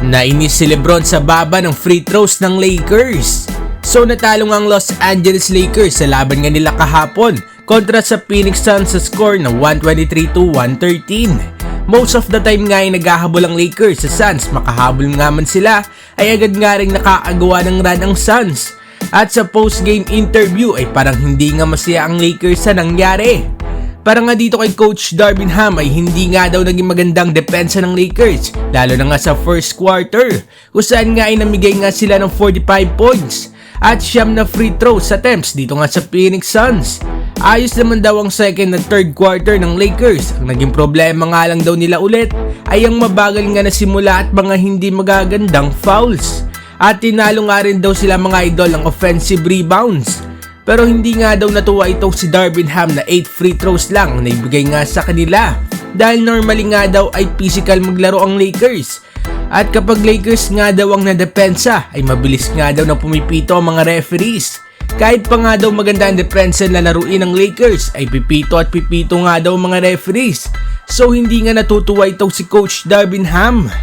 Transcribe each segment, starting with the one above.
Nainis si LeBron sa baba ng free throws ng Lakers. So natalo nga ang Los Angeles Lakers sa laban nga nila kahapon kontra sa Phoenix Suns sa score na 123-113. Most of the time nga ay naghahabol ang Lakers sa Suns, makahabol nga man sila ay agad nga rin nakaagawa ng run ang Suns. At sa post-game interview ay parang hindi nga masaya ang Lakers sa nangyari. Para nga dito kay Coach Darvin Ham ay hindi nga daw naging magandang depensa ng Lakers, lalo na nga sa first quarter, kung saan nga ay namigay nga sila ng 45 points at siyam na free throws attempts dito nga sa Phoenix Suns. Ayos naman daw ang second at third quarter ng Lakers. Ang naging problema nga lang daw nila ulit ay ang mabagal nga na simula at mga hindi magagandang fouls. At tinalo nga rin daw sila mga idol ng offensive rebounds. Pero hindi nga daw natuwa ito si Darvin Ham na 8 free throws lang na ibigay nga sa kanila. Dahil normally nga daw ay physical maglaro ang Lakers. At kapag Lakers nga daw ang nadepensa ay mabilis nga daw na pumipito ang mga referees. Kahit pa nga daw maganda ang depensa na laruin ng Lakers ay pipito at pipito nga daw mga referees. So hindi nga natutuwa ito si Coach Darvin Ham.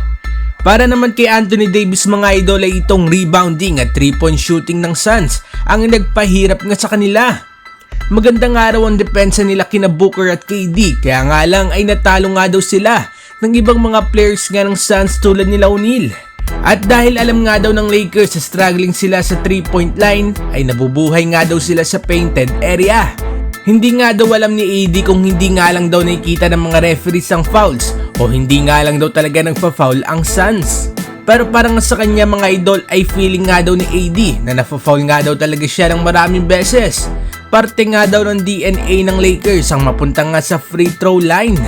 Para naman kay Anthony Davis mga idol ay itong rebounding at 3-point shooting ng Suns ang nagpahirap nga sa kanila. Magandang araw ang depensa nila kina Booker at KD kaya nga lang ay natalo nga daw sila ng ibang mga players nga ng Suns tulad nila O'Neal. At dahil alam nga daw ng Lakers na struggling sila sa 3-point line ay nabubuhay nga daw sila sa painted area. Hindi nga daw alam ni AD kung hindi nga lang daw nakikita ng mga referees ang fouls o hindi nga lang daw talaga nagpa-foul ang Suns. Pero parang sa kanya mga idol ay feeling nga daw ni AD na nafa-foul nga daw talaga siya ng maraming beses. Parte nga daw ng DNA ng Lakers ang mapunta nga sa free throw line.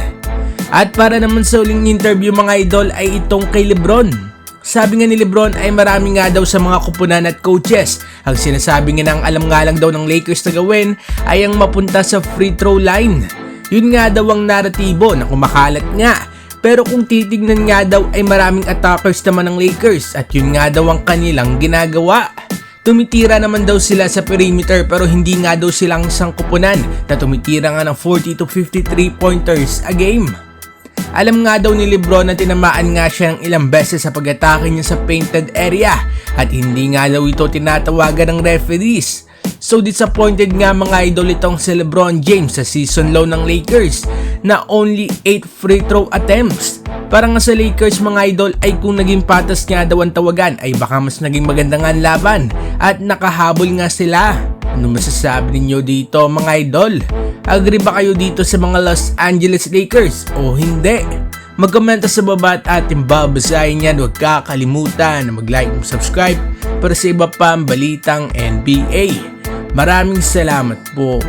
At para naman sa uling interview mga idol ay itong kay LeBron. Sabi nga ni LeBron ay marami nga daw sa mga kupunan at coaches. Ang sinasabi nga ng alam nga lang daw ng Lakers na gawin ay ang mapunta sa free throw line. Yun nga daw ang naratibo na kumakalat nga. Pero kung titignan nga daw ay maraming attackers naman ng Lakers at yun nga daw ang kanilang ginagawa. Tumitira naman daw sila sa perimeter pero hindi nga daw silang isang kupunan na tumitira nga ng 40 to 53 pointers a game. Alam nga daw ni LeBron na tinamaan nga siya ng ilang beses sa pag-atake niya sa painted area at hindi nga daw ito tinatawagan ng referees. So disappointed nga mga idol itong si LeBron James sa season low ng Lakers na only 8 free throw attempts. Para nga sa Lakers mga idol ay kung naging patas nga daw ang tawagan ay baka mas naging maganda nga ang laban at nakahabol nga sila. Ano masasabi ninyo dito mga idol? Agree ba kayo dito sa mga Los Angeles Lakers o hindi? Mag-komenta sa baba at ating babasahin yan. Huwag kakalimutan na mag-like at subscribe para sa iba pang balitang NBA. Maraming salamat po.